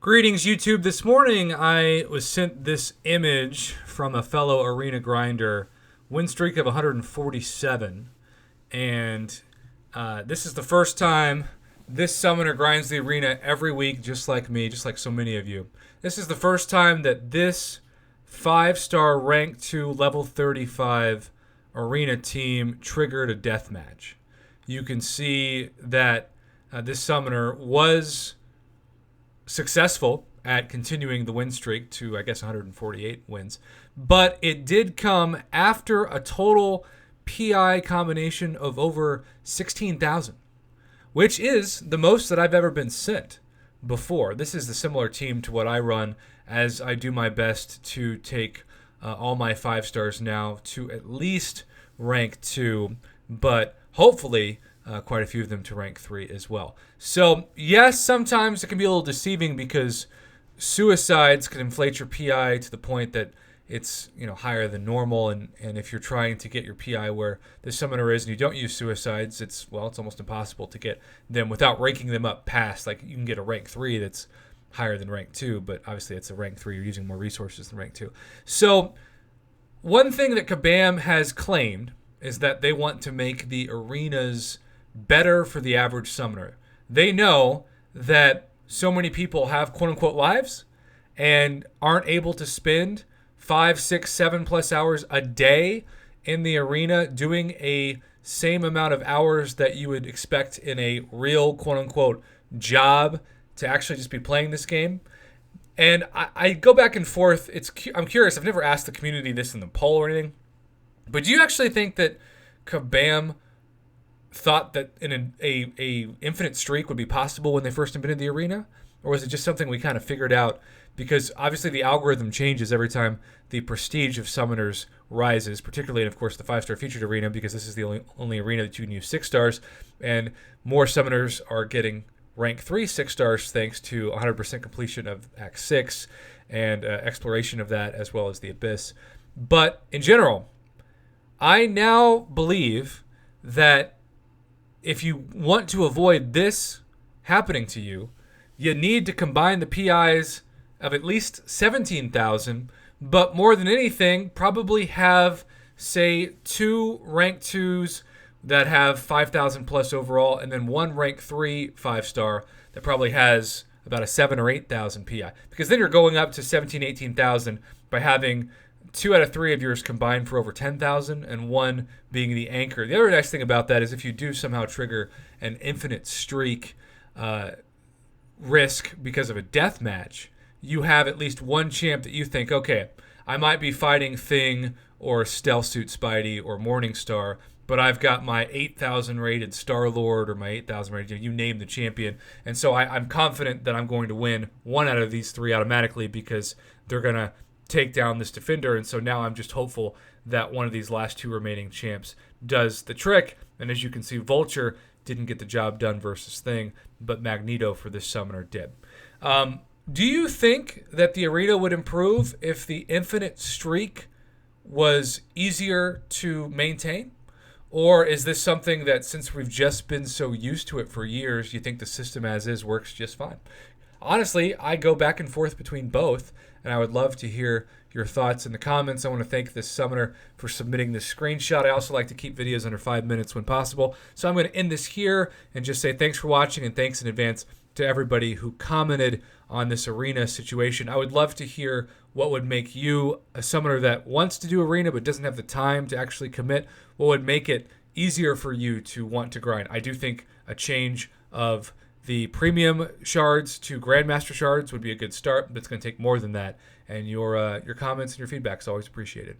Greetings, YouTube. This morning I was sent this image from a fellow arena grinder, win streak of 147. And this is the first time this summoner grinds the arena every week, just like me, just like so many of you. This is the first time that this 5-star rank 2 level 35 arena team triggered a death match. You can see that this summoner was successful at continuing the win streak to, I guess, 148 wins. But it did come after a total PI combination of over 16,000, which is the most that I've ever been sent before. This is the similar team to what I run, as I do my best to take all my 5-stars now to at least rank 2, but hopefully quite a few of them to rank 3 as well. So yes, sometimes it can be a little deceiving because suicides can inflate your PI to the point that it's higher than normal, and if you're trying to get your PI where the summoner is and you don't use suicides, it's almost impossible to get them without ranking them up past. Like, you can get a rank 3 that's higher than rank 2, but obviously it's a rank 3. You're using more resources than rank 2. So one thing that Kabam has claimed is that they want to make the arenas better for the average summoner. They know that so many people have quote-unquote lives and aren't able to spend 5, 6, 7 plus hours a day in the arena doing a same amount of hours that you would expect in a real quote-unquote job to actually just be playing this game. And I go back and forth. I'm curious. I've never asked the community this in the poll or anything, but do you actually think that Kabam thought that a infinite streak would be possible when they first invented the arena? Or was it just something we kind of figured out? Because obviously the algorithm changes every time the prestige of summoners rises, particularly in, of course, the 5-star featured arena, because this is the only arena that you can use 6 stars, and more summoners are getting rank 3 6 stars thanks to 100% completion of Act 6 and exploration of that, as well as the Abyss. But in general, I now believe that if you want to avoid this happening to you, you need to combine the PIs of at least 17,000, but more than anything, probably have, say, 2 rank 2s that have 5,000 plus overall, and then 1 rank 3 5-star that probably has about a 7 or 8,000 PI. Because then you're going up to 17, 18,000 by having 2 out of 3 of yours combined for over 10,000, and 1 being the anchor. The other nice thing about that is if you do somehow trigger an infinite streak risk because of a death match, you have at least one champ that you think, okay, I might be fighting Thing or Stealth Suit Spidey or Morningstar, but I've got my 8,000 rated Star-Lord or my 8,000 rated, you name the champion. And so I'm confident that I'm going to win 1 out of these 3 automatically because they're going to take down this defender. And so now I'm just hopeful that one of these last 2 remaining champs does the trick. And as you can see, Vulture didn't get the job done versus Thing, but Magneto for this summoner did. Do you think that the arena would improve if the infinite streak was easier to maintain? Or is this something that, since we've just been so used to it for years, you think the system as is works just fine? Honestly, I go back and forth between both, and I would love to hear your thoughts in the comments. I want to thank this summoner for submitting this screenshot. I also like to keep videos under 5 minutes when possible. So I'm going to end this here and just say thanks for watching, and thanks in advance to everybody who commented on this arena situation. I would love to hear what would make you, a summoner that wants to do arena but doesn't have the time to actually commit, what would make it easier for you to want to grind. I do think a change of the premium shards to Grandmaster shards would be a good start, but it's going to take more than that. And your comments and your feedback is always appreciated.